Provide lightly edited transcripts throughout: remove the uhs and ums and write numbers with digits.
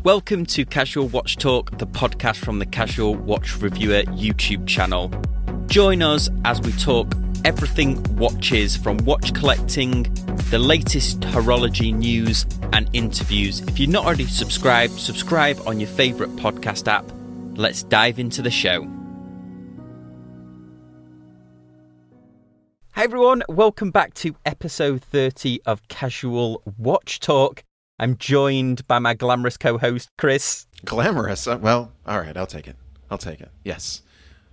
Welcome to Casual Watch Talk, the podcast from the Casual Watch Reviewer YouTube channel. Join us as we talk everything watches, from watch collecting, the latest horology news and interviews. If you're not already subscribed, subscribe on your favourite podcast app. Let's dive into the show. Hi everyone, welcome back to episode 30 of Casual Watch Talk. I'm joined by my glamorous co-host, Kris. Glamorous? Well, all right, I'll take it. Yes.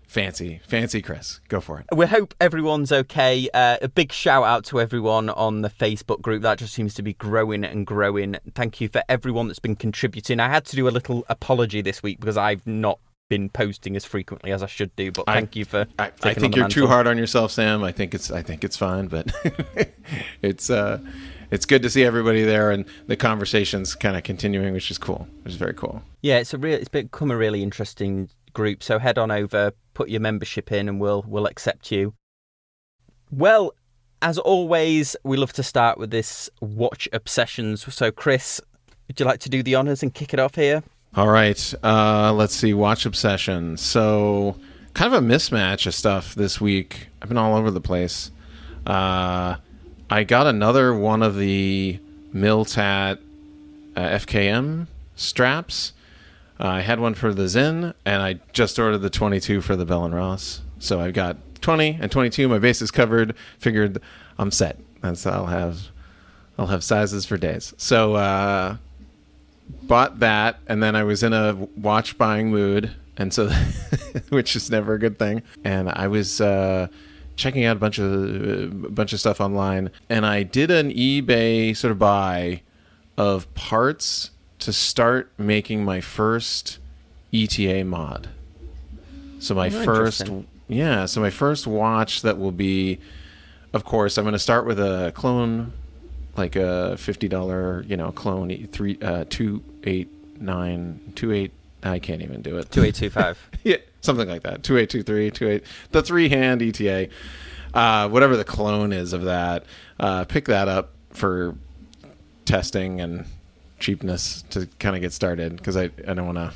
Fancy Kris. Go for it. We hope everyone's okay. A big shout out to everyone on the Facebook group. That just seems to be growing and growing. Thank you for everyone that's been contributing. I had to do a little apology this week because I've not been posting as frequently as I should do, but thank you for I think you're too hard on yourself, Sam. I think it's fine, but it's good to see everybody there and the conversation's kind of continuing, which is cool. Which is very cool. Yeah, it's become a really interesting group. So head on over, put your membership in, and we'll accept you. Well, as always, we love to start with this watch obsessions. So Kris, would you like to do the honors and kick it off here? All right. Let's see. Watch obsession. So kind of a mismatch of stuff this week. I've been all over the place. I got another one of the Miltat FKM straps. I had one for the Zen, and I just ordered the 22 for the Bell & Ross. So I've got 20 and 22. My base is covered. Figured I'm set. That's I'll have sizes for days. So bought that, and then I was in a watch buying mood, and so which is never a good thing. And I was checking out a bunch of stuff online, and I did an eBay sort of buy of parts to start making my first ETA mod. So my first watch that will be, of course, I'm going to start with a clone, like a $50, clone 28928. I can't even do it. 2825. Yeah, something like that. 2823, the 3-hand ETA, whatever the clone is of that. Pick that up for testing and cheapness to kind of get started, because I don't want to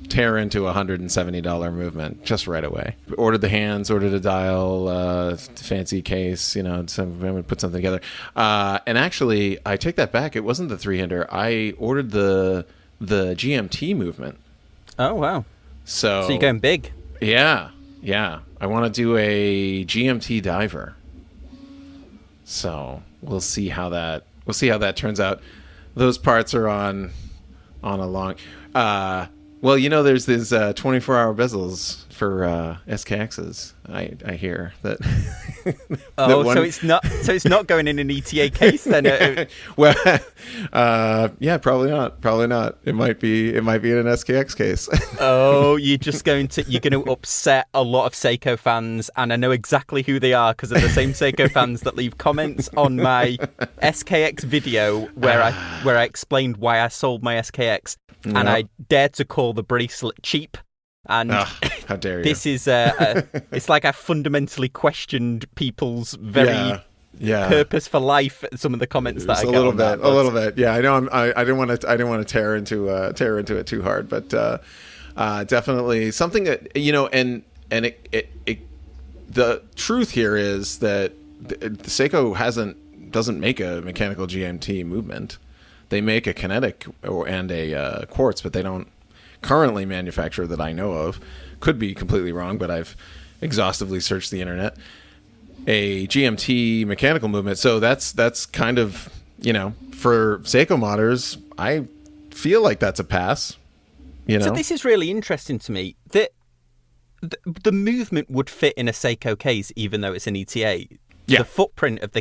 tear into a $170 movement just right away. Ordered the hands, ordered a dial, fancy case, so I'm going to put something together. And actually, I take that back. It wasn't the 3-hander. I ordered the GMT movement. Oh wow! So you're going big. Yeah. I want to do a GMT diver. So we'll see how that turns out. Those parts are on a long. There's these 24-hour bezels for SKXs. I hear that. So it's not going in an ETA case then. Well, yeah, probably not. It might be in an SKX case. Oh, you're going to upset a lot of Seiko fans, and I know exactly who they are, because they're the same Seiko fans that leave comments on my SKX video where I explained why I sold my SKX, and I dared to call the bracelet cheap. And how dare you? This is it's like I fundamentally questioned people's very purpose for life. Some of the comments that I got. A little bit. Yeah, I know. I didn't want to tear into it too hard, but definitely something that and it the truth here is that the Seiko doesn't make a mechanical GMT movement. They make a kinetic and a quartz, but they don't currently manufacture that I know of. Could be completely wrong, but I've exhaustively searched the internet. A GMT mechanical movement. So that's kind of, for Seiko modders, I feel like that's a pass. So this is really interesting to me. That the movement would fit in a Seiko case, even though it's an ETA. Yeah. The footprint of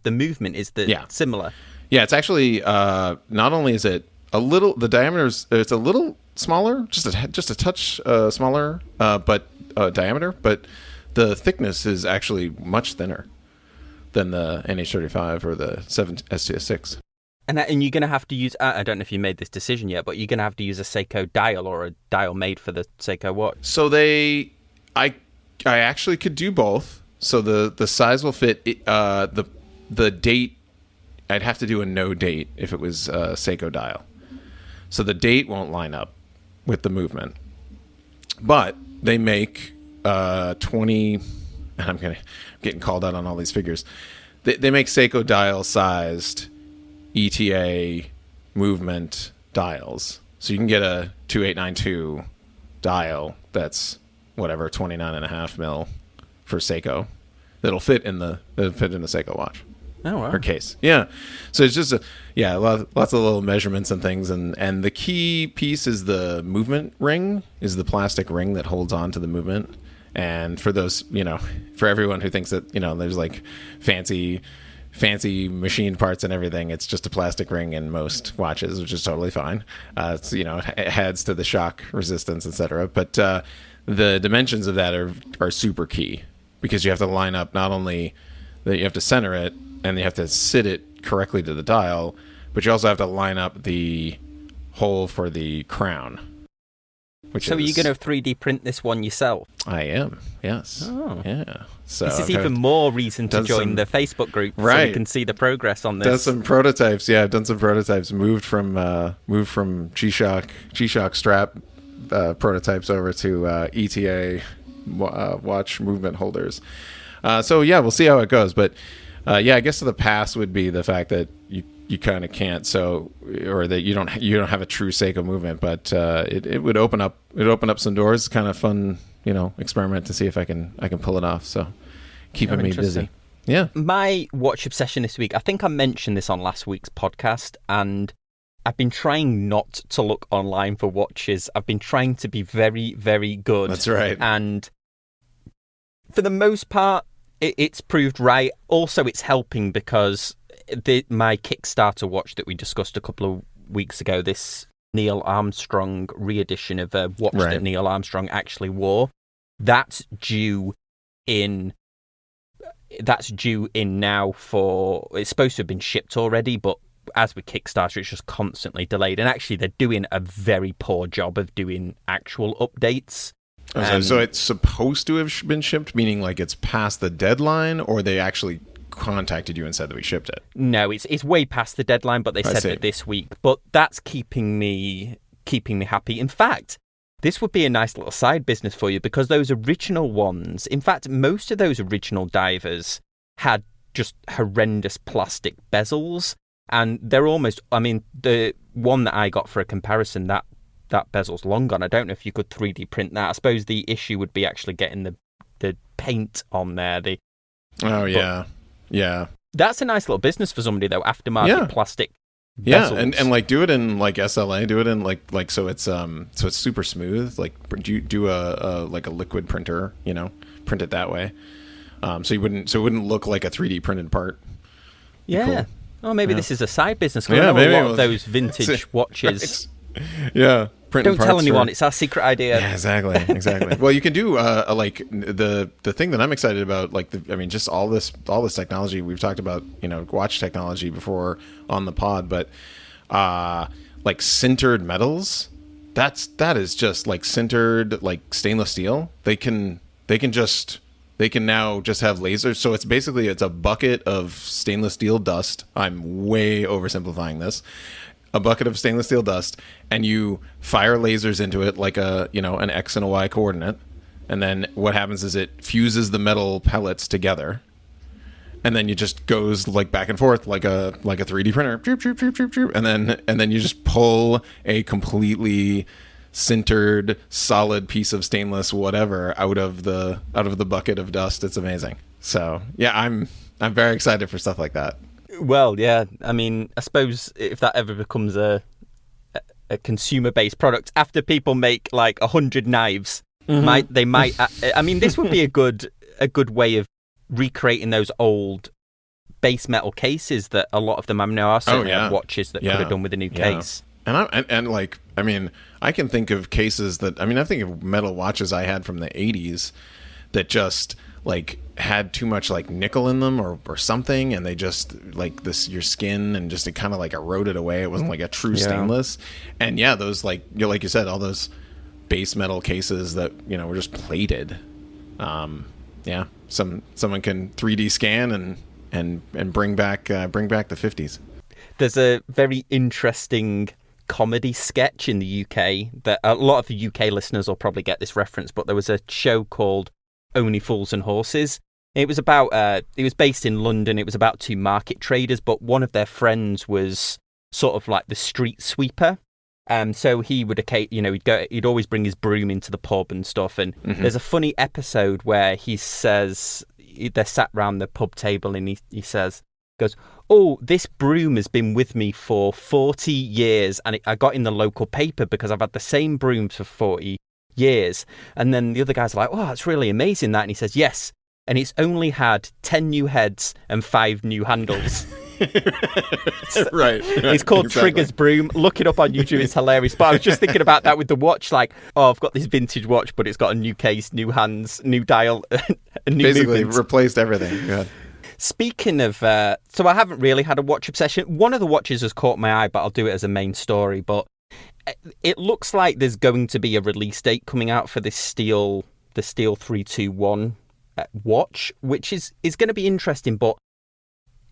the movement is similar. Yeah, it's actually not only is it the diameter's it's a little smaller, just a touch smaller, but diameter, but the thickness is actually much thinner than the NH35 or the STS6. And you're going to have to use, I don't know if you made this decision yet, but you're going to have to use a Seiko dial or a dial made for the Seiko watch. So I actually could do both. So the size will fit, the date, I'd have to do a no date if it was a Seiko dial. So the date won't line up with the movement. But they make 20, and I'm getting called out on all these figures. They make Seiko dial-sized ETA movement dials. So you can get a 2892 dial that's whatever 29.5 mil for Seiko that'll fit in the Seiko watch. Oh wow. Or case. Yeah. So it's just lots of little measurements and things, and the key piece is the movement ring, is the plastic ring that holds on to the movement. And for those, for everyone who thinks that, there's like fancy machine parts and everything, it's just a plastic ring in most watches, which is totally fine. It's, it adds to the shock resistance, etc. But the dimensions of that are super key, because you have to line up, not only that you have to center it and you have to sit it correctly to the dial, but you also have to line up the hole for the crown. So are you going to 3D print this one yourself? I am, yes. Oh. Yeah. So this is even more reason to join the Facebook group, so you can see the progress on this. Done some prototypes, yeah. I've done some prototypes. Moved from G-Shock strap prototypes over to ETA watch movement holders. So yeah, we'll see how it goes. But I guess the pass would be the fact that you kind of can't, or that you don't have a true Seiko movement, but it would open up some doors. It's kind of fun, experiment to see if I can pull it off. So keeping me busy. Yeah. My watch obsession this week, I think I mentioned this on last week's podcast, and I've been trying not to look online for watches. I've been trying to be very, very good. That's right. And for the most part, it's proved right. Also, it's helping because my Kickstarter watch that we discussed a couple of weeks ago, this Neil Armstrong re-edition of a watch that Neil Armstrong actually wore, that's due in now for, it's supposed to have been shipped already, but as with Kickstarter, it's just constantly delayed. And actually, they're doing a very poor job of doing actual updates. So it's supposed to have been shipped, meaning like it's past the deadline, or they actually contacted you and said that we shipped it? No, it's way past the deadline, but they said that this week. But that's keeping me happy. In fact, this would be a nice little side business for you, because those original ones, in fact, most of those original divers had just horrendous plastic bezels, and they're almost, the one that I got for a comparison, that bezel's long gone. I don't know if you could 3D print that. I suppose the issue would be actually getting the paint on there. Yeah. That's a nice little business for somebody, though. Aftermarket plastic bezels. And like do it in like SLA, do it in like so it's super smooth. Like do a liquid printer, print it that way. So it wouldn't look like a 3D printed part. Yeah. Cool. Oh, maybe this is a side business. Yeah, maybe a lot of those vintage watches. Yeah. Don't tell anyone. It's our secret idea. Yeah, exactly. Well, you can do like the thing that I'm excited about, just all this technology we've talked about, watch technology before on the pod, but like sintered metals, that is just like sintered like stainless steel. They can now just have lasers. So it's a bucket of stainless steel dust. I'm way oversimplifying this. A bucket of stainless steel dust, and you fire lasers into it like an X and a Y coordinate, and then what happens is it fuses the metal pellets together, and then you just goes like back and forth like a 3D printer, and then you just pull a completely sintered solid piece of stainless whatever out of the bucket of dust. It's amazing. So yeah, I'm very excited for stuff like that. Well, yeah. I suppose if that ever becomes a consumer-based product, after people make like 100 knives, they might. This would be a good way of recreating those old base metal cases that a lot of them are certainly have watches that could have done with a new case. And I can think of cases that I think of metal watches I had from the 80s that just like had too much like nickel in them or something, and they just like your skin, and just it kind of like eroded away. It wasn't like a true stainless. And those like you said, all those base metal cases that were just plated. Someone can 3D scan and bring back the 50s. There's a very interesting comedy sketch in the UK that a lot of the UK listeners will probably get this reference, but there was a show called Only Fools and Horses. It was about, it was based in London. It was about two market traders, but one of their friends was sort of like the street sweeper. So he would, he'd always bring his broom into the pub and stuff. And there's a funny episode where he says, they're sat round the pub table and he goes, "Oh, this broom has been with me for 40 years. And I got in the local paper because I've had the same broom for 40 years. And then the other guys are like, "Oh, that's really amazing that." And he says, "Yes. And it's only had 10 new heads and 5 new handles." Right. It's called Trigger's Broom. Look it up on YouTube. It's hilarious. But I was just thinking about that with the watch. Like, oh, I've got this vintage watch, but it's got a new case, new hands, new dial, a new Basically movement. replaced everything. Yeah. Speaking of, so I haven't really had a watch obsession. One of the watches has caught my eye, but I'll do it as a main story. But it looks like there's going to be a release date coming out for this the Steel 321 watch, which is going to be interesting. But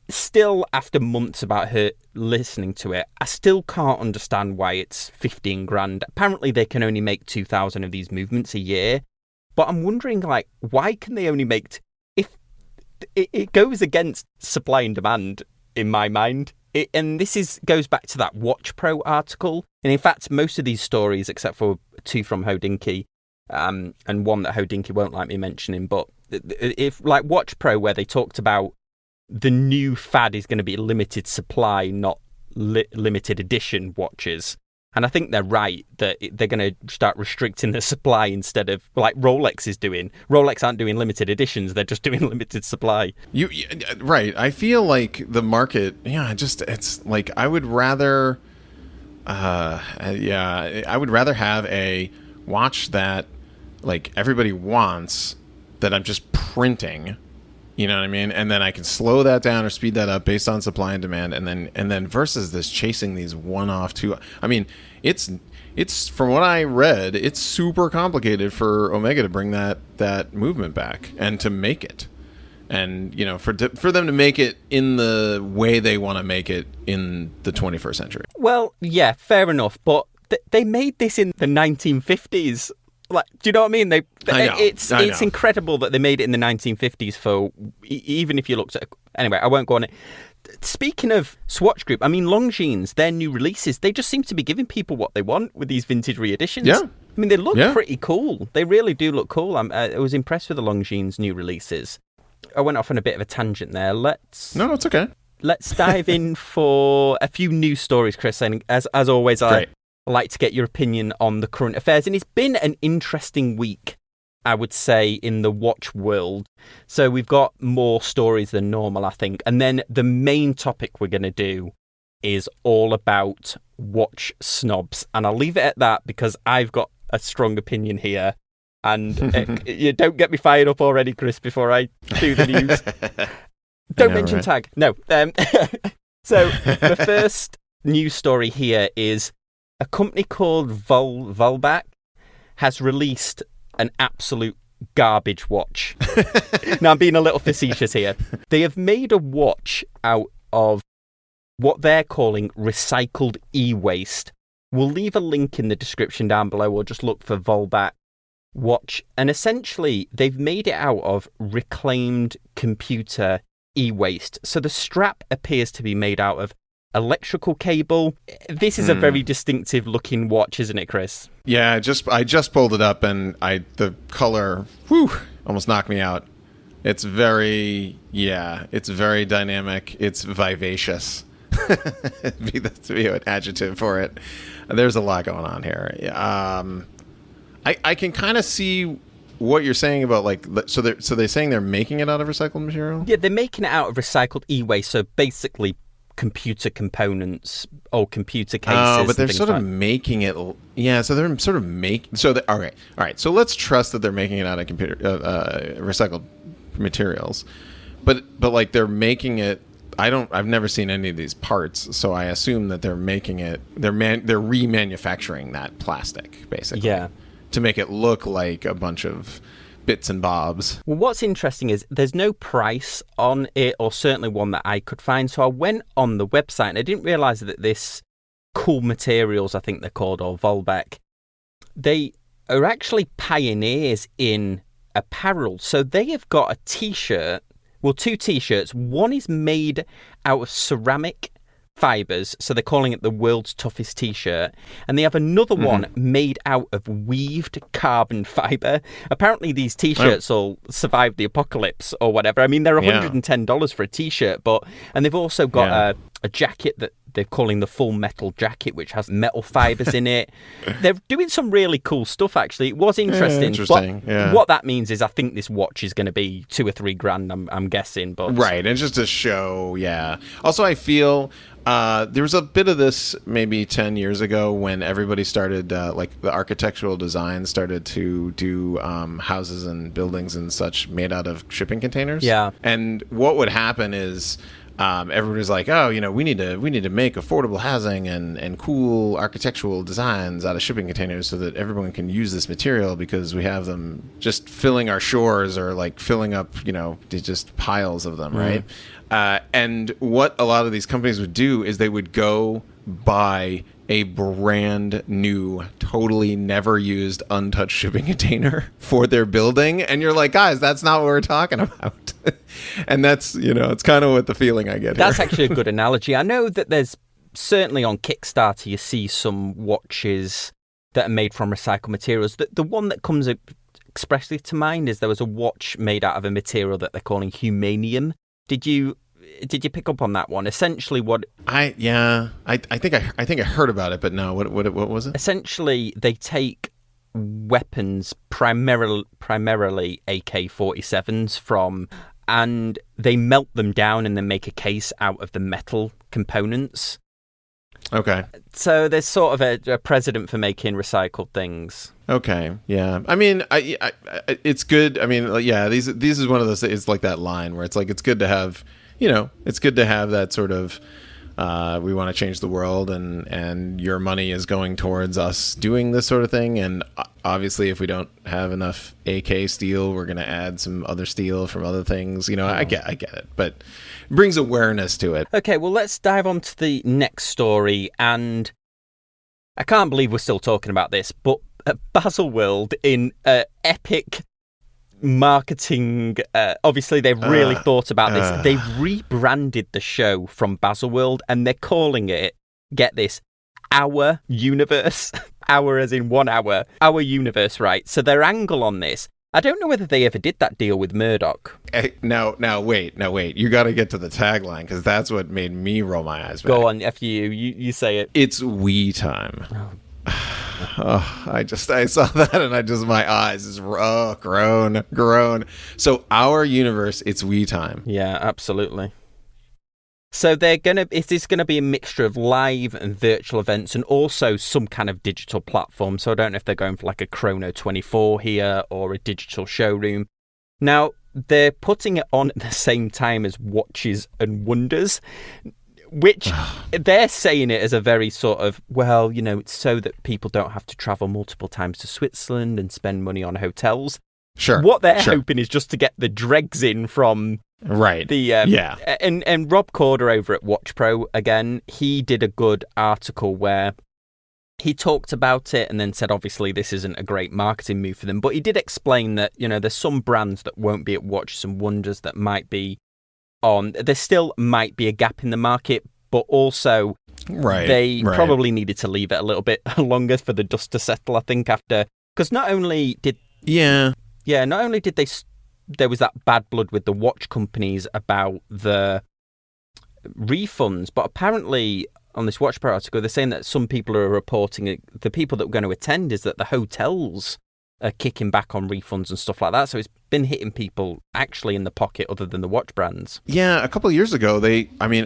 still, after months about her listening to it, I still can't understand why it's 15 grand. Apparently they can only make 2,000 of these movements a year, but I'm wondering, like, why can they only make if it goes against supply and demand in my mind. And this goes back to that Watch Pro article, and in fact most of these stories, except for 2 from Hodinkee and one that Hodinkee won't like me mentioning, but if like Watch Pro, where they talked about the new fad is going to be limited supply, not limited edition watches. And I think they're right that they're going to start restricting the supply instead of like Rolex is doing. Rolex aren't doing limited editions. They're just doing limited supply. Right. I feel like the market, it's like I would rather have a watch that like everybody wants that I'm just printing. You know what I mean? And then I can slow that down or speed that up based on supply and demand, and then versus this chasing these one-off two. I mean, it's from what I read, it's super complicated for Omega to bring that movement back and to make it, and for them to make it in the way they want to make it in the 21st century. Well, yeah, fair enough, but they made this in the 1950s. Like, do you know what I mean? It's incredible that they made it in the 1950s for, even if you looked at... Anyway, I won't go on it. Speaking of Swatch Group, I mean, Longines, their new releases, they just seem to be giving people what they want with these vintage reeditions. Yeah. I mean, they look pretty cool. They really do look cool. I was impressed with the Longines new releases. I went off on a bit of a tangent there. No, it's okay. Let's dive in for a few news stories, Chris. And as always, Great. I'd like to get your opinion on the current affairs. And it's been an interesting week, I would say, in the watch world. So we've got more stories than normal, I think. And then the main topic we're going to do is all about watch snobs. And I'll leave it at that because I've got a strong opinion here. And you don't get me fired up already, Chris, before I do the news. Don't mention right? Tag. No. So the first news story here is a company called Volbach has released an absolute garbage watch. Now, I'm being a little facetious here. They have made a watch out of what they're calling recycled e-waste. We'll leave a link in the description down below, or just look for Volbach watch. And essentially, they've made it out of reclaimed computer e-waste. So the strap appears to be made out of electrical cable. This is a very distinctive looking watch, isn't it, Chris? Yeah, I just pulled it up, and the color, almost knocked me out. It's very dynamic. It's vivacious. That's an adjective for it. There's a lot going on here. I can kind of see what you're saying about, like, so they're saying they're making it out of recycled material? Yeah, they're making it out of recycled e-waste. So basically computer components or computer cases. Oh, but they're sort of making it. Yeah, so they're sort of making. So all right. So let's trust that they're making it out of computer recycled materials, but like they're making it. I've never seen any of these parts, so I assume that they're making it. They're remanufacturing that plastic basically. Yeah. To make it look like a bunch of bits and bobs. Well, what's interesting is there's no price on it, or certainly one that I could find. So I went on the website and I didn't realize that this Cool Materials, I think they're called, or Volbeck. They are actually pioneers in apparel. So they have got a t-shirt, well, 2 t-shirts. One is made out of ceramic fibers, so they're calling it the world's toughest t-shirt, and they have another one made out of weaved carbon fiber. Apparently these t-shirts will survive the apocalypse or whatever. I mean, they're $110 for a t-shirt, and they've also got a jacket that they're calling the Full Metal Jacket, which has metal fibers in it. They're doing some really cool stuff, actually. It was interesting. What that means is I think this watch is going to be $2 or $3 grand, I'm guessing. But right, and just a show, Also, I feel there was a bit of this maybe 10 years ago when everybody started, like the architectural design started to do houses and buildings and such made out of shipping containers. Yeah. And what would happen is everybody's like, oh, we need to make affordable housing and cool architectural designs out of shipping containers so that everyone can use this material because we have them just filling our shores or like filling up, just piles of them, right? And what a lot of these companies would do is they would go buy a brand new, totally never used, untouched shipping container for their building. And you're like, guys, that's not what we're talking about. And that's, it's kind of what the feeling I get That's here. actually a good analogy. I know that there's certainly on Kickstarter, you see some watches that are made from recycled materials. The one that comes expressly to mind is there was a watch made out of a material that they're calling humanium. Did you pick up on that one? Essentially, what I think I heard about it, but no, what was it? Essentially, they take weapons, primarily AK-47s and they melt them down and then make a case out of the metal components. Okay. So there's sort of a precedent for making recycled things. Okay. Yeah. I mean, I it's good. I mean, these is one of those. It's like that line where it's like it's good to have. It's good to have that sort of, we want to change the world and your money is going towards us doing this sort of thing. And obviously, if we don't have enough AK steel, we're going to add some other steel from other things. I get it, but it brings awareness to it. Okay, well, let's dive on to the next story. And I can't believe we're still talking about this, but at Baselworld, in epic marketing, obviously they've really thought about this. They've rebranded the show from Baselworld and they're calling it, get this, Our Universe. Hour as in 1 hour. Our Universe, right? So their angle on this, I don't know whether they ever did that deal with Murdoch. Now wait. You got to get to the tagline because that's what made me roll my eyes back. Go on, after you say it. It's we time. Oh, I saw that and my eyes is grown. So Our Universe, it's we time. Yeah, absolutely. So it is gonna be a mixture of live and virtual events and also some kind of digital platform. So I don't know if they're going for like a Chrono 24 here or a digital showroom. Now, they're putting it on at the same time as Watches and Wonders, which they're saying it as a very sort of, it's so that people don't have to travel multiple times to Switzerland and spend money on hotels. Sure. What they're hoping is just to get the dregs in from the and Rob Corder over at Watch Pro, again, he did a good article where he talked about it and then said, obviously, this isn't a great marketing move for them, but he did explain that, there's some brands that won't be at Watches and Wonders that might be on. There still might be a gap in the market, but also they probably needed to leave it a little bit longer for the dust to settle, I think, after, because not only did there was that bad blood with the watch companies about the refunds, but apparently on this Watch Pro article, they're saying that some people are reporting, the people that were going to attend, is that the hotels are kicking back on refunds and stuff like that. So it's been hitting people actually in the pocket other than the watch brands. Yeah, a couple of years ago,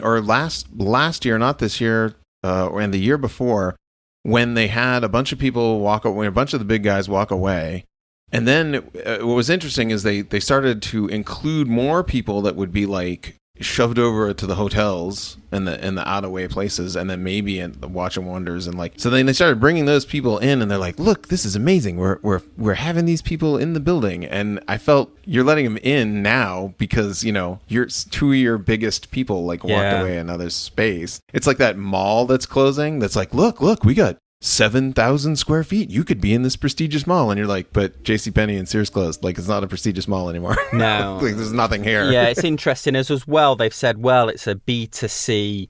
or last year, not this year, and the year before, when they had a bunch of people walk away, a bunch of the big guys walk away. And then what was interesting is they started to include more people that would be like shoved over to the hotels and the out of way places, and then maybe in the Watch and Wonders, and like, so then they started bringing those people in, and they're like, look, this is amazing. We're having these people in the building, and I felt you're letting them in now because two of your biggest people like walked away another space. It's like that mall that's closing. That's like, look, we got 7,000 square feet. You could be in this prestigious mall, and you're like, but JCPenney and Sears closed. Like, it's not a prestigious mall anymore. No, like, there's nothing here. Yeah, it's interesting as well. They've said, well, it's a B2C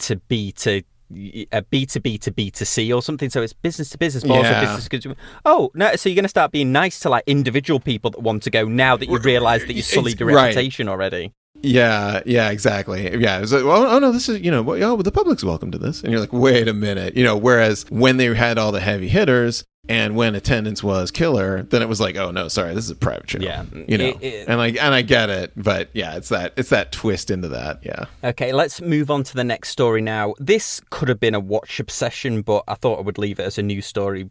to B to a B2B to B2C or something. So it's business to business, but also business to consumer. Oh no! So you're going to start being nice to like individual people that want to go now that you realise that you sullied your reputation already. Yeah, exactly. Yeah, it was like, well, oh no, this is, the public's welcome to this. And you're like, wait a minute. Whereas when they had all the heavy hitters and when attendance was killer, then it was like, oh no, sorry, this is a private show. Yeah. And I get it, but yeah, it's that twist into that. Yeah. Okay, let's move on to the next story now. This could have been a watch obsession, but I thought I would leave it as a news story.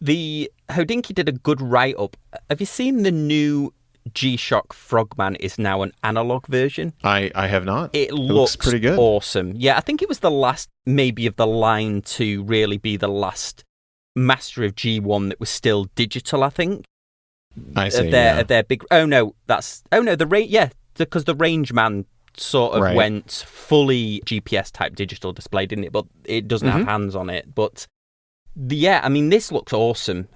The Hodinkee did a good write-up. Have you seen the new G-Shock Frogman is now an analog version? I have not. It looks pretty good. Awesome. Yeah, I think it was the last maybe of the line to really be the last master of G1 that was still digital, I think. I see. Their big because the Rangeman sort of went fully GPS type digital display, didn't it? But it doesn't have hands on it. But this looks awesome.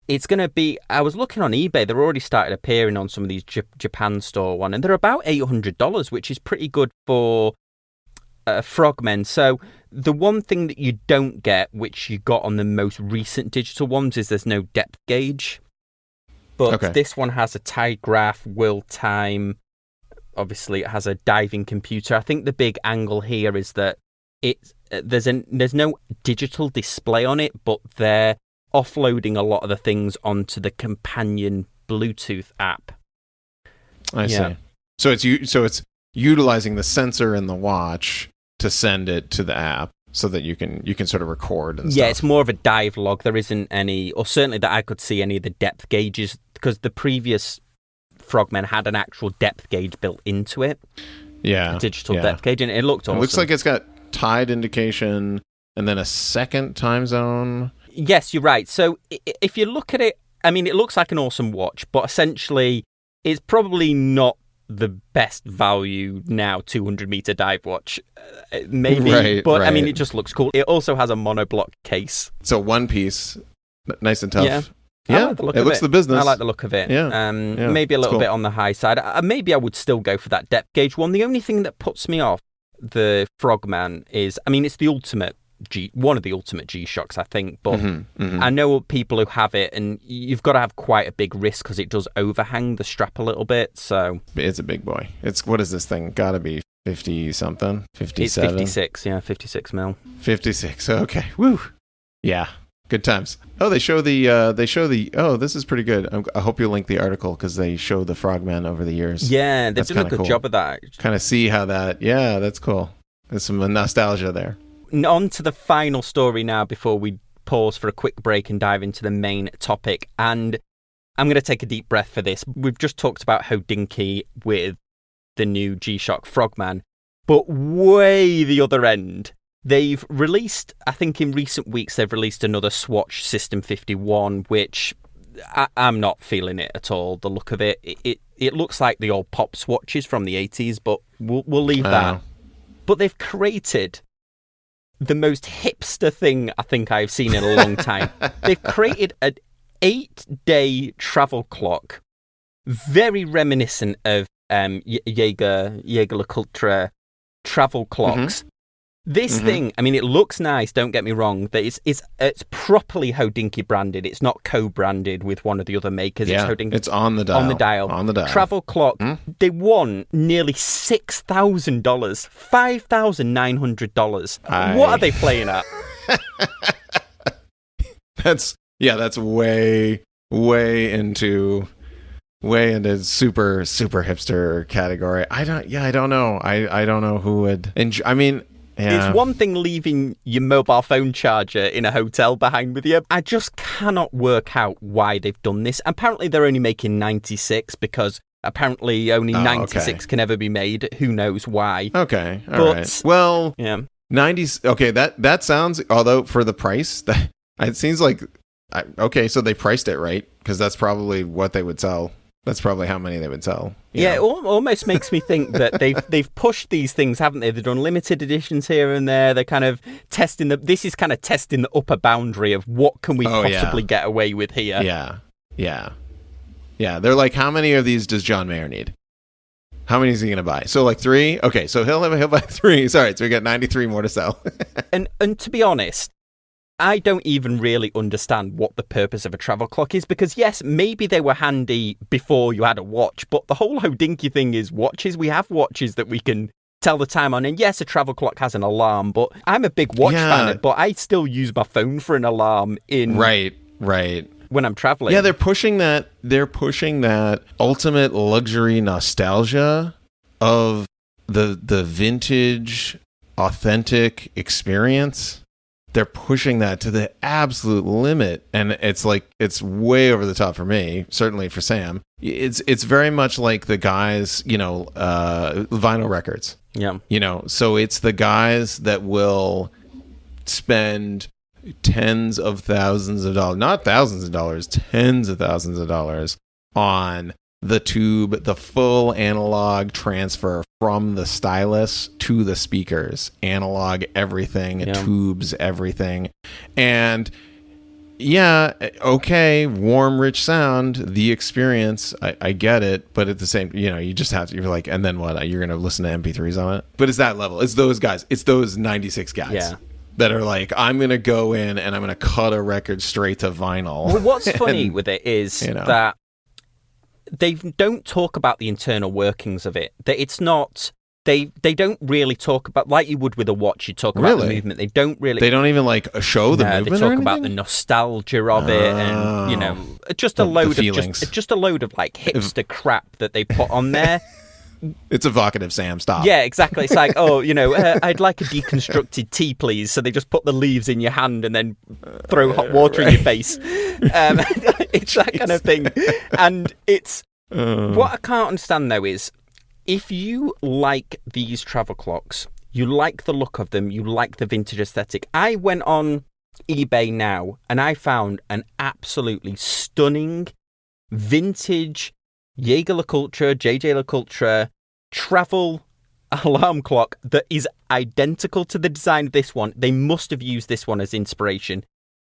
It's going to be, I was looking on eBay, they're already started appearing on some of these Japan store one, and they're about $800, which is pretty good for Frogmen. So the one thing that you don't get, which you got on the most recent digital ones, is there's no depth gauge. But this one has a tide graph, world time. Obviously, it has a diving computer. I think the big angle here is that there's no digital display on it, but they're offloading a lot of the things onto the companion Bluetooth app. I see. So it's utilizing the sensor in the watch to send it to the app so that you can sort of record and stuff. Yeah, it's more of a dive log. There isn't any, or certainly that I could see any of the depth gauges, because the previous Frogmen had an actual depth gauge built into it. Yeah. A digital depth gauge, and it looked awesome. It looks like it's got tide indication and then a second time zone. Yes, you're right. So if you look at it, it looks like an awesome watch, but essentially it's probably not the best value now 200-meter dive watch. Maybe, but it just looks cool. It also has a monoblock case. So one piece, nice and tough. Yeah. I like the look of it. It looks the business. I like the look of it. Yeah. Maybe a little bit on the high side. Maybe I would still go for that depth gauge one. The only thing that puts me off the Frogman is, it's the ultimate one of the ultimate G-Shocks, I think, but I know people who have it, and you've got to have quite a big wrist because it does overhang the strap a little bit. So it's a big boy. What is this thing? Got to be 50 something, 57. It's 56, 56 mil. 56. Okay, woo, yeah, good times. Oh, they show the. Oh, this is pretty good. I hope you link the article because they show the Frogman over the years. Yeah, they've done a good job of that. Kind of see how that. Yeah, that's cool. There's some nostalgia there. On to the final story now before we pause for a quick break and dive into the main topic. And I'm going to take a deep breath for this. We've just talked about Hodinkee with the new G-Shock Frogman, but way the other end. They've released, I think in recent weeks, they've released another Swatch System 51, which I'm not feeling it at all, the look of it. It looks like the old pop swatches from the 80s, but we'll leave that. But they've created the most hipster thing I think I've seen in a long time. They've created an 8-day travel clock, very reminiscent of Jaeger LeCoultre travel clocks. This thing, it looks nice, don't get me wrong. That it's properly Hodinkee branded. It's not co-branded with one of the other makers. Yeah, it's Hodinkee. It's on the dial. On the dial. Travel clock. They won nearly $6,000, $5,900. What are they playing at? That's way into super hipster category. I don't know. I don't know who would enjoy. Yeah. It's one thing leaving your mobile phone charger in a hotel behind with you. I just cannot work out why they've done this. Apparently, they're only making 96 because Apparently only 96 can ever be made. Who knows why? Okay, all right. Well, yeah. 90s. Okay, that sounds. Although for the price, that it seems like okay. So they priced it right because that's probably what they would sell. That's probably how many they would sell. Yeah, it almost makes me think that they've pushed these things, haven't they? They've done limited editions here and there. They're kind of testing this is kind of testing the upper boundary of what can we possibly get away with here. Yeah. They're like, how many of these does John Mayer need? How many is he going to buy? So like 3. Okay, so he'll buy 3. Sorry, so we got 93 more to sell. and to be honest, I don't even really understand what the purpose of a travel clock is because, yes, maybe they were handy before you had a watch, but the whole Hodinkee thing is watches. We have watches that we can tell the time on, and yes, a travel clock has an alarm, but I'm a big watch fan, but I still use my phone for an alarm in... Right. When I'm traveling. Yeah, they're pushing that ultimate luxury nostalgia of the vintage, authentic experience. They're pushing that to the absolute limit, and it's like it's way over the top for me. Certainly for Sam, it's very much like the guys, vinyl records. Yeah, so it's the guys that will spend tens of thousands of dollars, not thousands of dollars, tens of thousands of dollars on the tube, the full analog transfer from the stylus to the speakers, analog everything, tubes everything. And okay, warm, rich sound, the experience, I get it, but at the same, you just have to, you're like, and then what, you're going to listen to MP3s on it? But it's that level. It's those guys. It's those 96 guys. That are like, I'm going to go in and I'm going to cut a record straight to vinyl. Well, what's funny with it is that they don't talk about the internal workings of it. That it's not... They don't really talk about, like you would with a watch, you talk about the movement. They don't even show the movement. They talk about the nostalgia of it and, just a load of like hipster crap that they put on there. It's evocative, Sam. Stop. Yeah, exactly. It's like, I'd like a deconstructed tea, please. So they just put the leaves in your hand and then throw hot water in your face. It's that kind of thing. And it's... What I can't understand, though, is if you like these travel clocks, you like the look of them, you like the vintage aesthetic. I went on eBay now and I found an absolutely stunning vintage Jaeger LeCoultre, JJ LeCoultre travel alarm clock that is identical to the design of this one. They must have used this one as inspiration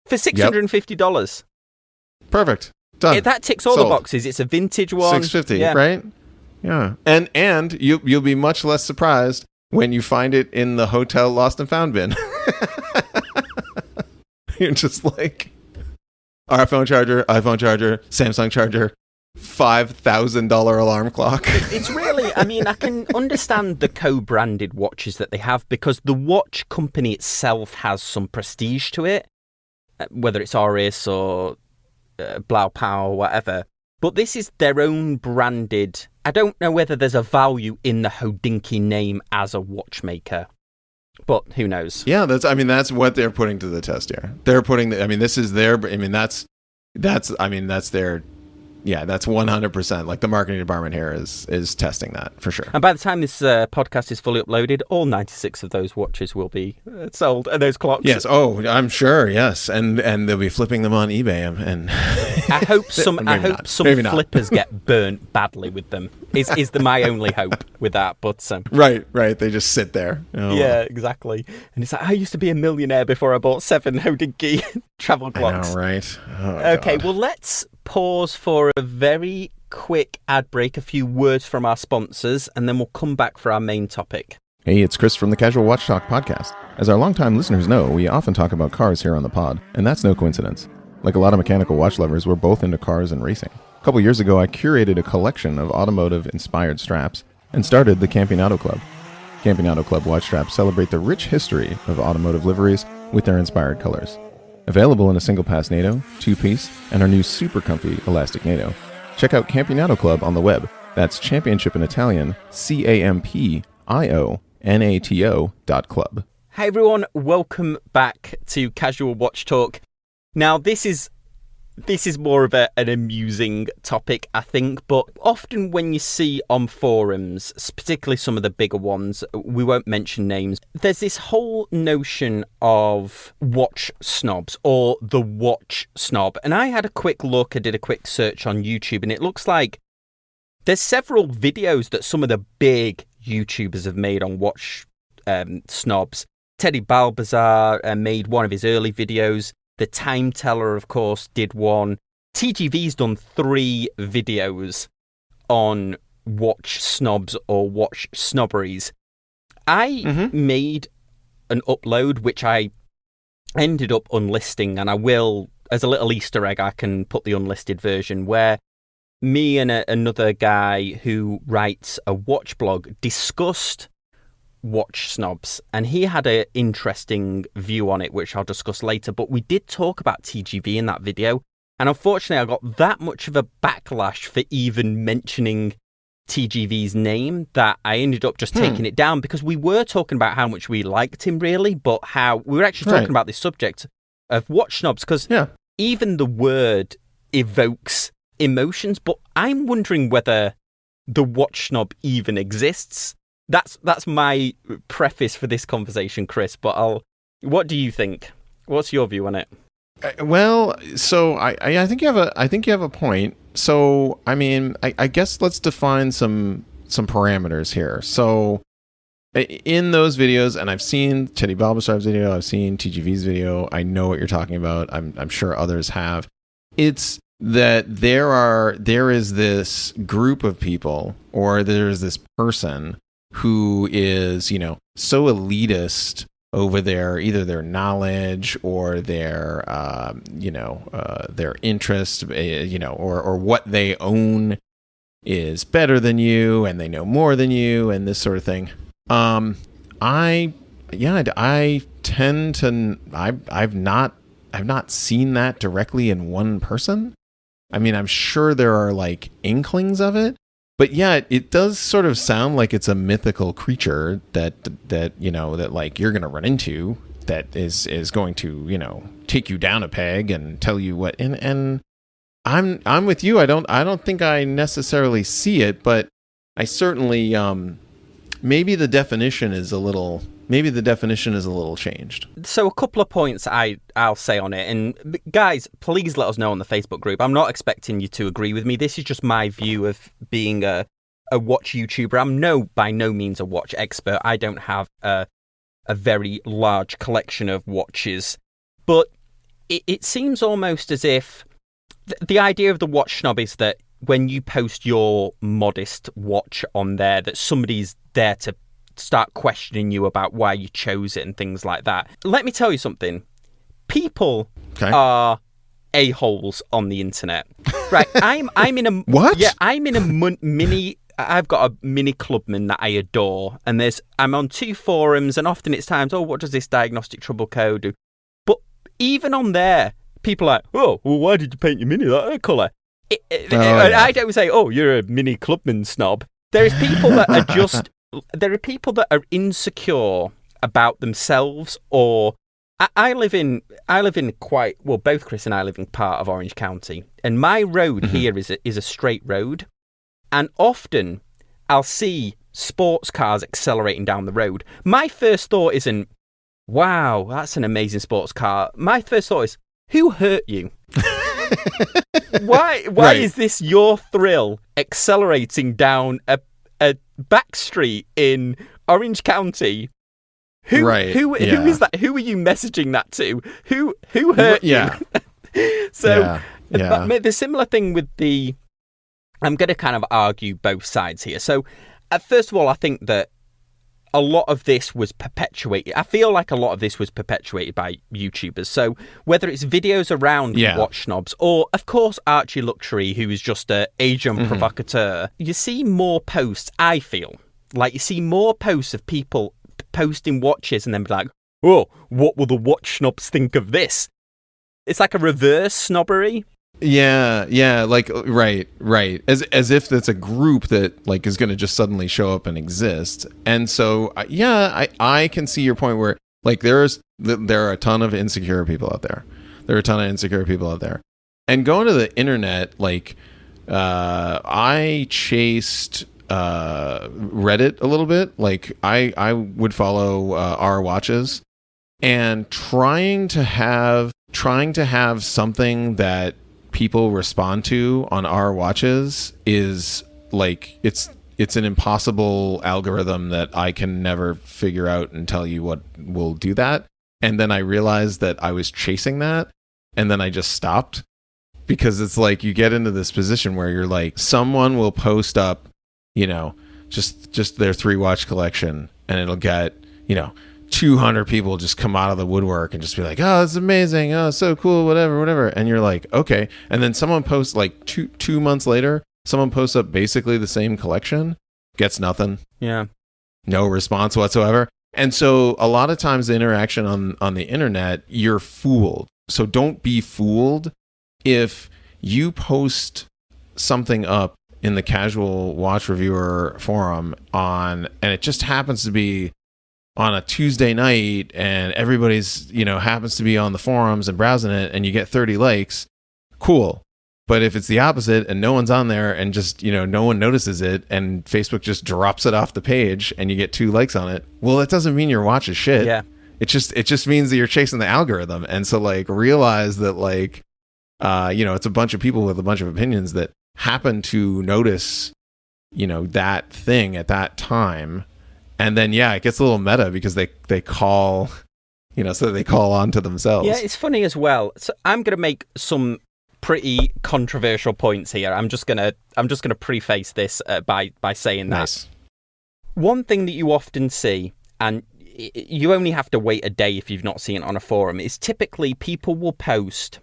for $650. Perfect. Done. That ticks all the boxes. It's a vintage one. $650, right? Yeah. And you'll be much less surprised when you find it in the hotel lost and found bin. You're just like, iPhone charger, Samsung charger, $5,000 alarm clock. It's really, I can understand the co-branded watches that they have because the watch company itself has some prestige to it, whether it's Oris or Blaupau or whatever. But this is their own branded. I don't know whether there's a value in the Hodinkee name as a watchmaker, but who knows? Yeah, that's what they're putting to the test here. They're putting this is their. That's their. Yeah, that's 100%. Like the marketing department here is testing that for sure. And by the time this podcast is fully uploaded, all 96 of those watches will be sold, and those clocks. Yes. Oh, I'm sure. Yes, and they'll be flipping them on eBay. And I hope some flippers get burnt badly with them. Is my only hope with that. But right. They just sit there. Oh, yeah, exactly. And it's like I used to be a millionaire before I bought 7 Hodinkee travel clocks. I know, right? Oh, okay, God. Well, let's pause for a very quick ad break, a few words from our sponsors, and then we'll come back for our main topic. Hey, it's Kris from the Casual Watch Talk podcast. As our longtime listeners know, we often talk about cars here on the pod, and that's no coincidence. Like a lot of mechanical watch lovers, we're both into cars and racing. A couple years ago, I curated a collection of automotive-inspired straps and started the Campionato Club. Campionato Club watch straps celebrate the rich history of automotive liveries with their inspired colors. Available in a single pass NATO, 2-piece, and our new super comfy elastic NATO. Check out Campionato Club on the web. That's championship in Italian, CAMPIONATO.club. Hey everyone, welcome back to Casual Watch Talk. Now this is this is more of an amusing topic, I think. But often when you see on forums, particularly some of the bigger ones, we won't mention names, there's this whole notion of watch snobs or the watch snob. And I had a quick look, I did a quick search on YouTube, and it looks like there's several videos that some of the big YouTubers have made on watch snobs. Teddy Balbazar made one of his early videos. The Time Teller, of course, did one. TGV's done 3 videos on watch snobs or watch snobberies. I made an upload, which I ended up unlisting, and I will, as a little Easter egg, I can put the unlisted version, where me and another guy who writes a watch blog discussed watch snobs, and he had an interesting view on it, which I'll discuss later. But we did talk about TGV in that video, and unfortunately I got that much of a backlash for even mentioning TGV's name that I ended up just taking it down, because we were talking about how much we liked him, really, but how we were actually talking about this subject of watch snobs, because even the word evokes emotions. But I'm wondering whether the watch snob even exists. That's my preface for this conversation, Kris. But what do you think? What's your view on it? Well, so I think you have a point. So I mean, I guess let's define some parameters here. So in those videos, and I've seen Teddy Balbazar's video, I've seen TGV's video, I know what you're talking about. I'm sure others have. It's that there is this group of people, or there's this person who is, so elitist over either their knowledge or their interest, or what they own is better than you, and they know more than you, and this sort of thing. I tend to, I've not seen that directly in one person. I mean, I'm sure there are like inklings of it. But yeah, it does sort of sound like it's a mythical creature that like you're going to run into, that is going to, take you down a peg and tell you what. And I'm with you. I don't think I necessarily see it, but I certainly maybe the definition is a little changed. So a couple of points I'll say on it. And guys, please let us know on the Facebook group. I'm not expecting you to agree with me. This is just my view of being a watch YouTuber. I'm by no means a watch expert. I don't have a very large collection of watches. But it seems almost as if the idea of the watch snob is that when you post your modest watch on there, that somebody's there to start questioning you about why you chose it and things like that. Let me tell you something. People are a-holes on the internet. Right, I'm in a... What? Yeah, I'm in a mini... I've got a mini clubman that I adore, and I'm on 2 forums, and often it's times, what does this diagnostic trouble code do? But even on there, people are like, well, why did you paint your mini that colour? I don't say, you're a mini clubman snob. There are people that are insecure about themselves, or I live in both Kris and I live in part of Orange County, and my road here is a straight road, and often I'll see sports cars accelerating down the road. My first thought isn't, wow, that's an amazing sports car. My first thought is, who hurt you? Why is this your thrill, accelerating down a back street in Orange County? Who is that? Who are you messaging that to? Who hurt you? So the similar thing with I'm going to kind of argue both sides here. So first of all, I think that a lot of this was perpetuated. I feel like a lot of this was perpetuated by YouTubers. So whether it's videos around watch snobs, or of course Archie Luxury, who is just an Asian provocateur, you see more posts. I feel like you see more posts of people posting watches and then be like, "Oh, what will the watch snobs think of this?" It's like a reverse snobbery. Yeah, like right. As if that's a group that like is going to just suddenly show up and exist. And so I can see your point where like there are a ton of insecure people out there. And going to the internet, like, I chased Reddit a little bit. Like, I would follow our watches, and trying to have something that people respond to on our watches is like it's an impossible algorithm that I can never figure out and tell you what will do that. And then I realized that I was chasing that, and then I just stopped, because it's like you get into this position where you're like, someone will post up, you know, just their 3 watch collection, and it'll get, you know, 200 people just come out of the woodwork and just be like, oh, it's amazing, oh, so cool, whatever, and you're like, okay. And then someone posts like two months later, someone posts up basically the same collection, gets nothing, no response whatsoever. And so a lot of times the interaction on the internet, you're fooled. So don't be fooled if you post something up in the Casual Watch Reviewer forum and it just happens to be on a Tuesday night, and everybody's, you know, happens to be on the forums and browsing it, and you get 30 likes, cool. But if it's the opposite and no one's on there, and just, you know, no one notices it, and Facebook just drops it off the page and you get 2 likes on it, well, it doesn't mean your watch is shit. Yeah. It just means that you're chasing the algorithm. And so, like, realize that, like, you know, it's a bunch of people with a bunch of opinions that happen to notice, you know, that thing at that time. And then, it gets a little meta because they call, you know, so they call on to themselves. Yeah, it's funny as well. So I'm going to make some pretty controversial points here. I'm just gonna preface this by saying that. Nice. One thing that you often see, and you only have to wait a day if you've not seen it on a forum, is typically people will post,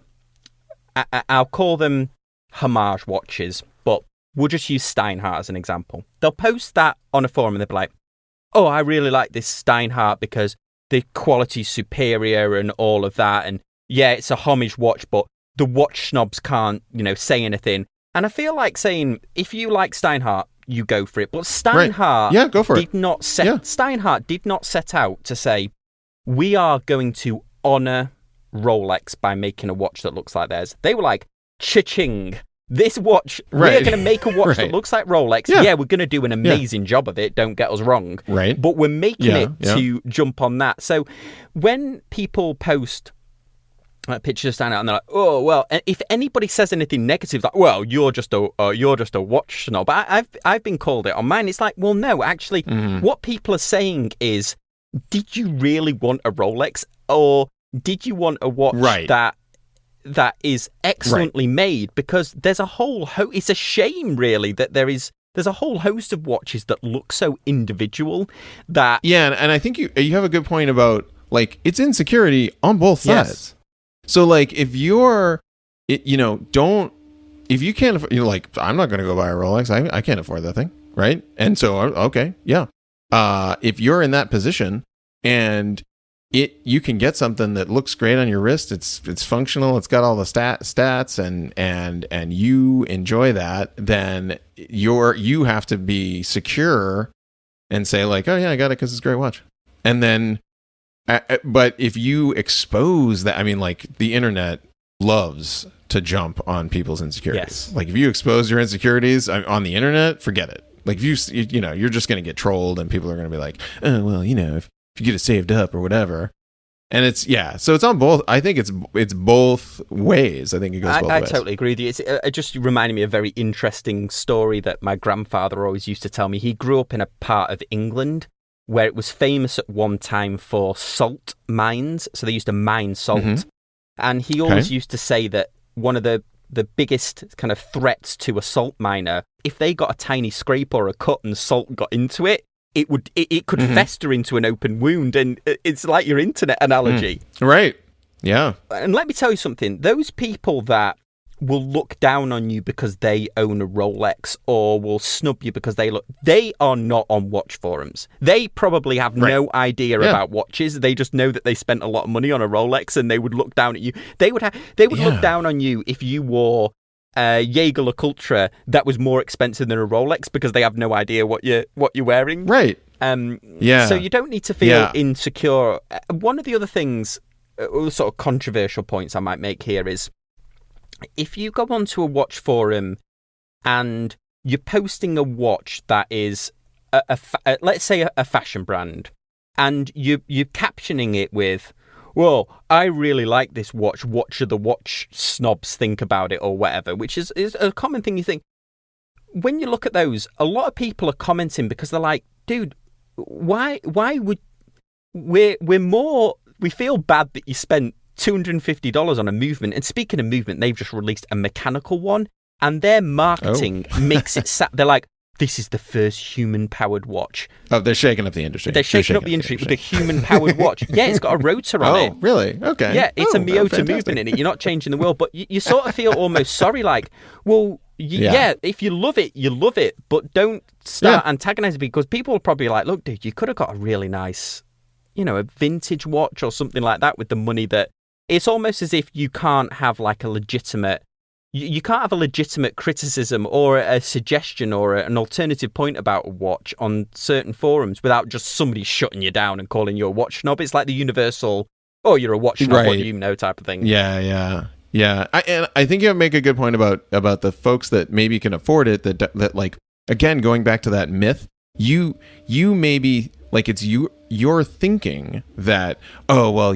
I'll call them homage watches, but we'll just use Steinhardt as an example. They'll post that on a forum and they'll be like, oh, I really like this Steinhardt because the quality's superior and all of that, and yeah, it's a homage watch, but the watch snobs can't, you know, say anything. And I feel like saying, if you like Steinhardt, you go for it. But Steinhardt go for it. Steinhardt did not set out to say, we are going to honor Rolex by making a watch that looks like theirs. They were like, cha-ching. This watch, we're going to make a watch that looks like Rolex. Yeah, we're going to do an amazing job of it, don't get us wrong. Right. But we're making it to jump on that. So when people post pictures of Steinhardt and they're like, oh, well, if anybody says anything negative, like, well, you're just a watch snob. I've been called it on mine. It's like, well, no, actually, what people are saying is, did you really want a Rolex, or did you want a watch that is excellently made? Because there's a whole it's a shame, really, that there's a whole host of watches that look so individual that and I think you have a good point about, like, it's insecurity on both sides. Yes. So, like, if you're, you know, if you can't, you're like, I'm not going to go buy a Rolex. I can't afford that thing, right? And so, okay, yeah. If you're in that position and you can get something that looks great on your wrist, it's functional, it's got all the stats, and you enjoy that, then you have to be secure and say, like, oh yeah, I got it because it's a great watch. And then, but if you expose that, I mean, like, the internet loves to jump on people's insecurities. Yes. Like, if you expose your insecurities on the internet, forget it. Like, if you know, you're just going to get trolled, and people are going to be like, oh, well, you know, if you get it saved up or whatever. And it's, so it's on both. I think it's both ways. I think it goes both ways. I totally agree with you. It just reminded me of a very interesting story that my grandfather always used to tell me. He grew up in a part of England where it was famous at one time for salt mines. So they used to mine salt. Mm-hmm. And he always used to say that one of the biggest kind of threats to a salt miner, if they got a tiny scrape or a cut and salt got into it, it could fester into an open wound. And it's like your internet analogy. Right. Yeah. And let me tell you something. Those people that will look down on you because they own a Rolex, or will snub you because they are not on watch forums. They probably have no idea about watches. They just know that they spent a lot of money on a Rolex, and they would look down at you. They would look down on you if you wore a Jaeger LeCoultre that was more expensive than a Rolex, because they have no idea what you're wearing. Right. So you don't need to feel insecure. One of the other things, sort of controversial points I might make here is, if you go onto a watch forum and you're posting a watch that is, let's say, a fashion brand, and you're captioning it with, well, I really like this watch. What should the watch snobs think about it or whatever, which is a common thing you think. When you look at those, a lot of people are commenting because they're like, dude, why would we feel bad that you spent $250 on a movement. And speaking of movement, they've just released a mechanical one, and their marketing makes it they're like, this is the first human-powered watch. Oh, they're shaking up the industry. They're shaking up the industry with a human-powered watch. Yeah, it's got a rotor on it. Oh, really? Okay. Yeah, it's a Miyota movement in it. You're not changing the world, but you sort of feel almost sorry, like, well, yeah, if you love it, you love it, but don't start antagonizing, because people will probably like, look, dude, you could have got a really nice, a vintage watch or something like that with the money that... It's almost as if you can't have like a legitimate... You can't have a legitimate criticism or a suggestion or an alternative point about a watch on certain forums without just somebody shutting you down and calling you a watch snob. It's like the universal, oh, you're a watch snob, what do you know type of thing. Yeah. And I think you make a good point about the folks that maybe can afford it, that like, again, going back to that myth, you maybe, like, it's you're thinking that, oh, well,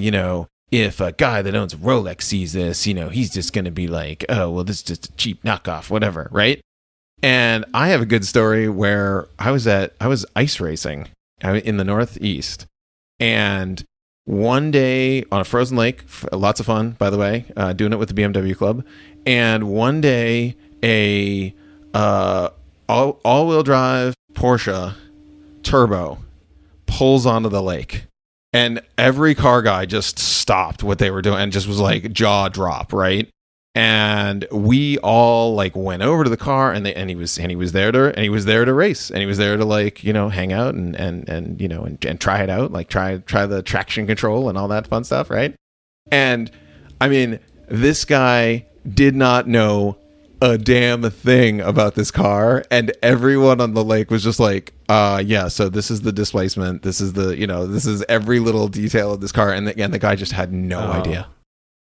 if a guy that owns Rolex sees this, he's just going to be like, oh, well, this is just a cheap knockoff, whatever, right? And I have a good story where I was ice racing in the Northeast, and one day on a frozen lake, lots of fun, by the way, doing it with the BMW Club, and one day a all-wheel drive Porsche turbo pulls onto the lake. And every car guy just stopped what they were doing and just was like jaw drop, right? And we all like went over to the car, and he was there to race, and he was there to like hang out and try it out, like try the traction control and all that fun stuff, right? And I mean, this guy did not know a damn thing about this car, and everyone on the lake was just like, so this is the displacement, this is the this is every little detail of this car, and the guy just had no idea.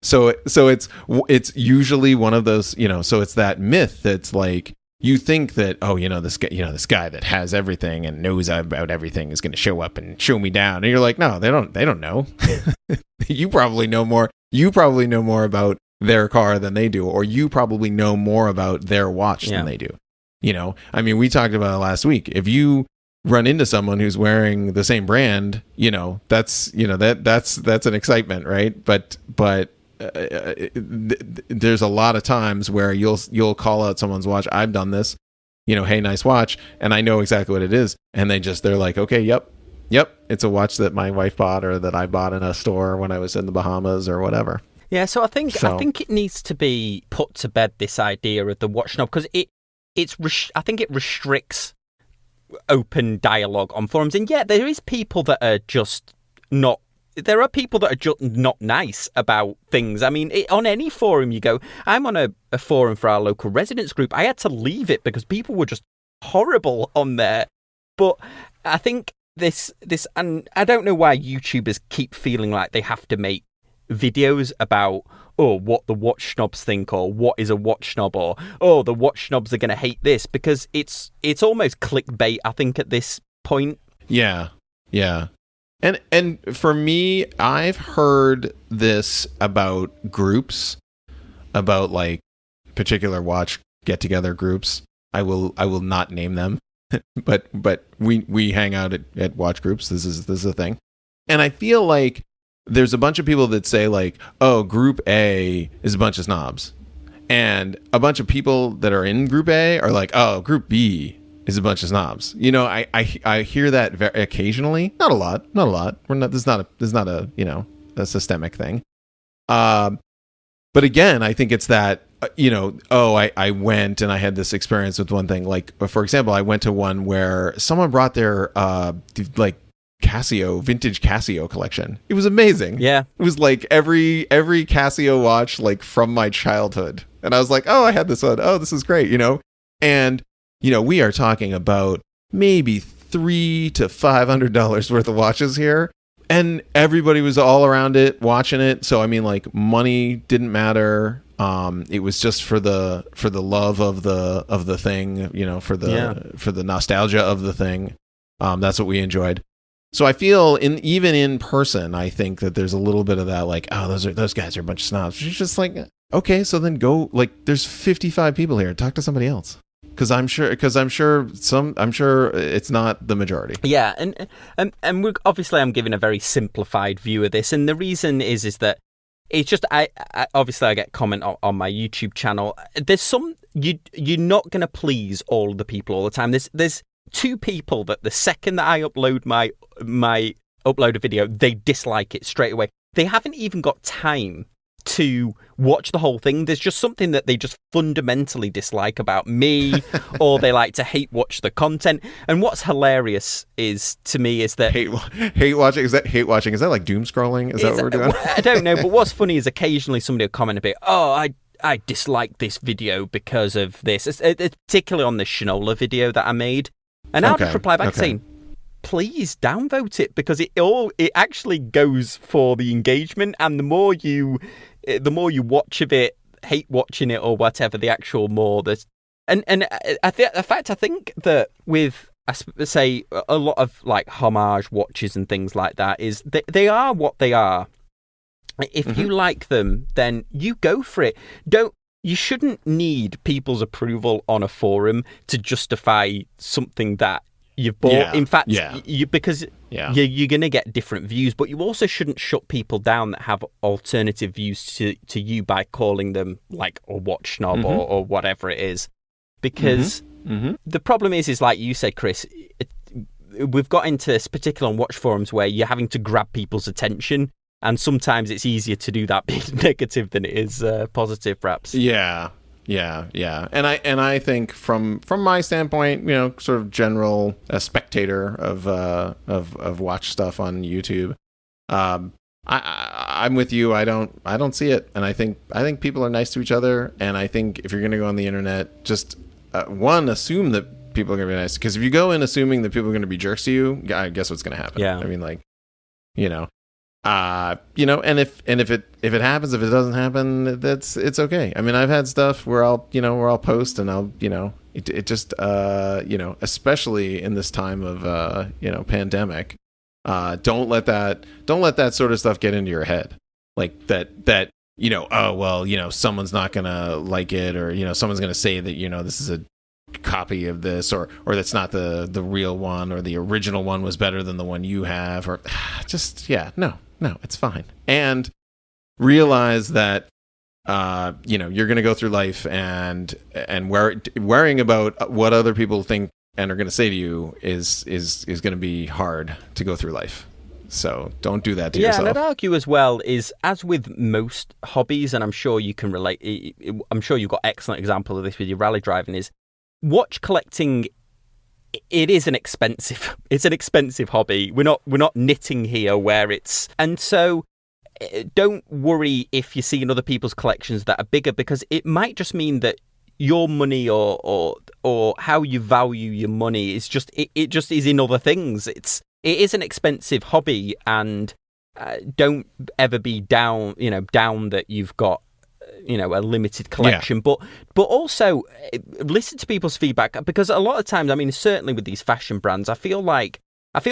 So it's usually one of those, so it's that myth that's like, you think that, oh, this guy that has everything and knows about everything is going to show up and show me down, and you're like, no, they don't know. You probably know more about their car than they do, or you probably know more about their watch than they do. I mean, we talked about it last week. If you run into someone who's wearing the same brand, that's an excitement, right? But there's a lot of times where you'll call out someone's watch. I've done this, hey, nice watch, and I know exactly what it is, and they're like, okay, yep, it's a watch that my wife bought, or that I bought in a store when I was in the Bahamas or whatever. Yeah, so I think it needs to be put to bed, this idea of the watch snob, because I think it restricts open dialogue on forums. And yeah, there is people that are just not. There are people that are just not nice about things. I mean, on any forum you go, I'm on a forum for our local residents group. I had to leave it because people were just horrible on there. But I think this, and I don't know why YouTubers keep feeling like they have to make videos about, oh, what the watch snobs think, or what is a watch snob, or, oh, the watch snobs are going to hate this, because it's almost clickbait, I think, at this point. Yeah. And for me, I've heard this about groups, about like particular watch get-together groups. I will not name them, but we hang out at watch groups. This is a thing, and I feel like there's a bunch of people that say like, oh, Group A is a bunch of snobs, and a bunch of people that are in Group A are like, oh, Group B is a bunch of snobs. I hear that occasionally, not a lot. This is not a systemic thing. But again, I think it's that, I went and I had this experience with one thing. Like, for example, I went to one where someone brought their vintage Casio collection. It was amazing. Yeah. It was like every Casio watch, like, from my childhood. And I was like, oh, I had this one. Oh, this is great, And we are talking about maybe $300 to $500 worth of watches here, and everybody was all around it watching it. So I mean, like, money didn't matter. It was just for the love of the thing, for the nostalgia of the thing. That's what we enjoyed. So I feel even in person, I think that there's a little bit of that, like, oh, those guys are a bunch of snobs. It's just like, okay, so then go, like, there's 55 people here. Talk to somebody else. Because I'm sure it's not the majority. Yeah, and we're, obviously I'm giving a very simplified view of this, and the reason is that it's just I obviously I get comment on my YouTube channel. There's you're not going to please all the people all the time. There's two people that the second that I upload my upload a video, they dislike it straight away. They haven't even got time to watch the whole thing. There's just something that they just fundamentally dislike about me, or they like to hate watch the content. And what's hilarious to me is that hate watching. Is that like doom scrolling? Is that what we're doing? I don't know, but what's funny is occasionally somebody will comment a bit, oh, I dislike this video because of this. It's particularly on the Shinola video that I made. And I'll just reply back saying, please downvote it, because it actually goes for the engagement, and the more you watch of it, hate watching it or whatever, the actual more there's. And I think that with, say, a lot of like homage watches and things like that, is they are what they are. If you like them, then you go for it. You shouldn't need people's approval on a forum to justify something that you've bought. Yeah. In fact, because you're going to get different views, but you also shouldn't shut people down that have alternative views to you by calling them like a watch snob or whatever it is. Because the problem is like you said, Chris, we've got into this, particularly on watch forums, where you're having to grab people's attention. And sometimes it's easier to do that being negative than it is positive, perhaps. Yeah. And I think from my standpoint, sort of general spectator of watch stuff on YouTube, I'm with you. I don't see it, and I think people are nice to each other. And I think if you're going to go on the internet, just assume that people are going to be nice. Because if you go in assuming that people are going to be jerks to you, I guess what's going to happen. Yeah. I mean, like, and if it happens, if it doesn't happen, it's okay. I mean, I've had stuff where I'll post and I'll, it just, especially in this time of, pandemic, don't let that sort of stuff get into your head. Like that, oh, well, someone's not going to like it, or, someone's going to say that, this is a copy of this, or that's not the real one, or the original one was better than the one you have, or just, no, it's fine. And realize that, you're going to go through life and worrying about what other people think and are going to say to you is going to be hard to go through life. So don't do that to yourself. Yeah, and I'd argue as well is, as with most hobbies, and I'm sure you can relate, I'm sure you've got excellent example of this with your rally driving, is watch collecting. It is an expensive hobby. We're not knitting here where it's, and so don't worry if you're seeing other people's collections that are bigger, because it might just mean that your money or how you value your money is just it just is in other things. It is an expensive hobby, and don't ever be down that you've got a limited collection. But also listen to people's feedback, because a lot of times, I mean, certainly with these fashion brands, I feel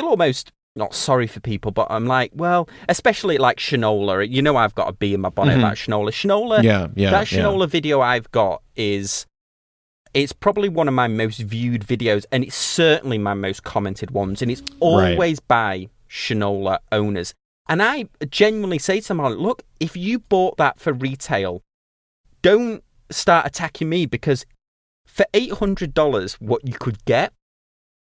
almost not sorry for people, but I'm like, well, especially like Shinola, I've got a bee in my bonnet about Shinola. That Shinola video I've got it's probably one of my most viewed videos, and it's certainly my most commented ones, and it's always by Shinola owners. And I genuinely say to them, look, if you bought that for retail, don't start attacking me, because for $800, what you could get,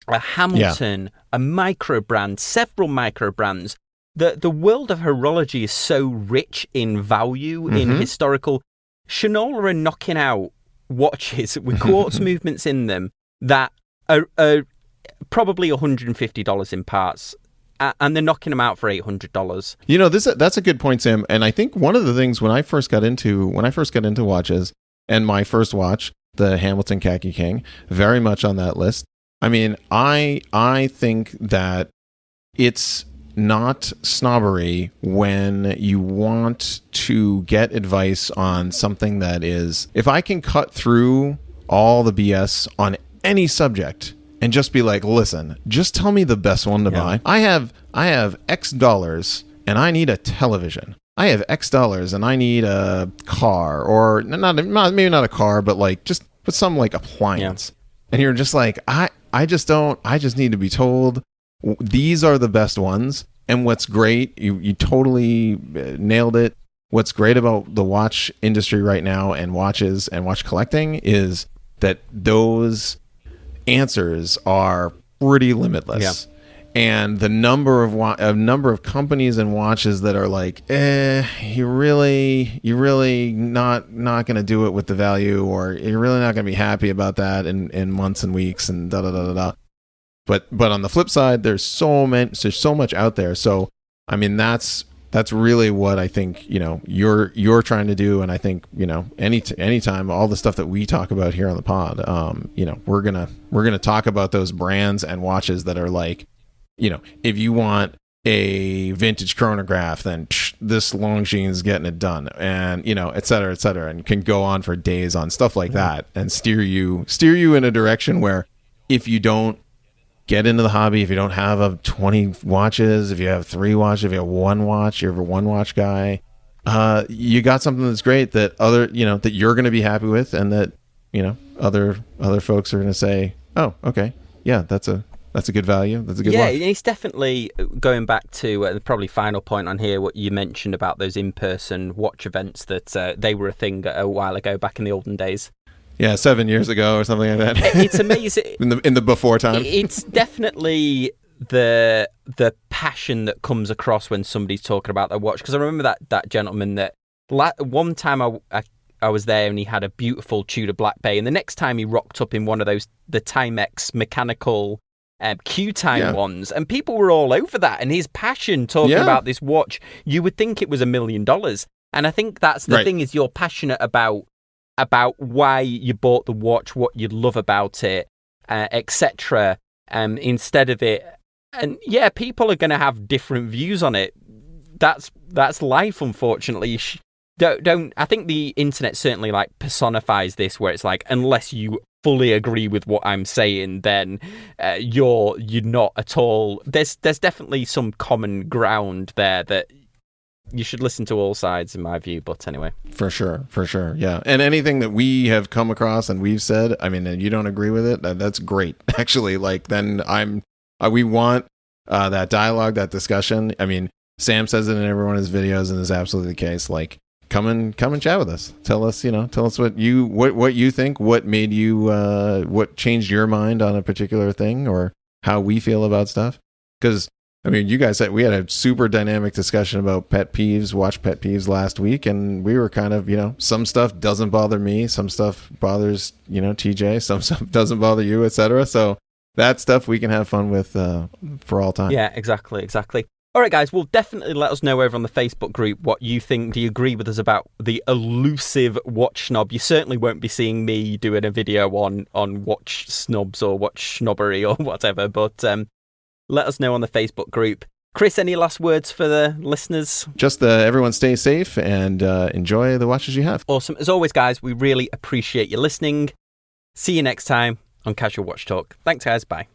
a Hamilton, a micro brand, several micro brands. The world of horology is so rich in value, in historical. Shinola are knocking out watches with quartz movements in them that are probably $150 in parts. And they're knocking them out for $800. That's a good point, Sam. And I think one of the things when I first got into watches, and my first watch, the Hamilton Khaki King, very much on that list. I mean, I think that it's not snobbery when you want to get advice on something that is, if I can cut through all the BS on any subject and just be like, listen, just tell me the best one to buy. I have X dollars and I need a television. I have X dollars and I need a car, or maybe not a car, but like just some like appliance. And you're just like, I just need to be told these are the best ones. And what's great, you totally nailed it. What's great about the watch industry right now and watches and watch collecting is that those answers are pretty limitless. And the number of companies and watches that are like, you're really not going to do it with the value, or you're really not going to be happy about that in months and weeks and da da da da da. But on the flip side, there's so much out there. So I mean, that's really what I think, you know, you're trying to do. And I think, you know, anytime all the stuff that we talk about here on the pod, you know, we're gonna talk about those brands and watches that are like, you know, if you want a vintage chronograph, then this Longines getting it done, and, you know, et cetera, and can go on for days on stuff like that, and steer you in a direction where if you don't get into the hobby, if you don't have 20 watches, if you have 3 watches, if you have 1 watch, you're a 1 watch guy, you got something that's great that that you're going to be happy with, and that, you know, other folks are going to say, oh, okay, yeah, that's a good value. That's a good watch. Yeah, it's definitely going back to the probably final point on here, what you mentioned about those in-person watch events, that they were a thing a while ago, back in the olden days. Yeah, 7 years ago or something like that. It's amazing. in the before time. It's definitely the passion that comes across when somebody's talking about their watch. Because I remember that gentleman that one time I was there and he had a beautiful Tudor Black Bay, and the next time he rocked up in one of those, the Timex mechanical Q-Time ones, and people were all over that, and his passion talking about this watch, you would think it was $1 million. And I think that's the thing, is you're passionate about why you bought the watch, what you love about it, etc. Instead of it, and people are going to have different views on it. That's life, unfortunately. Don't. I think the internet certainly like personifies this, where it's like, unless you fully agree with what I'm saying, then you're not at all. There's definitely some common ground there that you should listen to all sides, in my view. But anyway, for sure, yeah. And anything that we have come across and we've said, I mean, and you don't agree with it, that's great. Actually, like, then we want that dialogue, that discussion. I mean, Sam says it in every one of his videos, and it's absolutely the case. Like, come and chat with us. Tell us what you think, what made you, what changed your mind on a particular thing, or how we feel about stuff. Because, I mean, you guys said we had a super dynamic discussion about watch pet peeves last week, and we were kind of, some stuff doesn't bother me, some stuff bothers, TJ, some stuff doesn't bother you, etc. So that stuff we can have fun with for all time. Yeah, exactly. All right, guys, well, definitely let us know over on the Facebook group what you think. Do you agree with us about the elusive watch snob? You certainly won't be seeing me doing a video on watch snobs or watch snobbery or whatever, but let us know on the Facebook group. Kris, any last words for the listeners? Just everyone stay safe and enjoy the watches you have. Awesome. As always, guys, we really appreciate you listening. See you next time on Casual Watch Talk. Thanks, guys. Bye.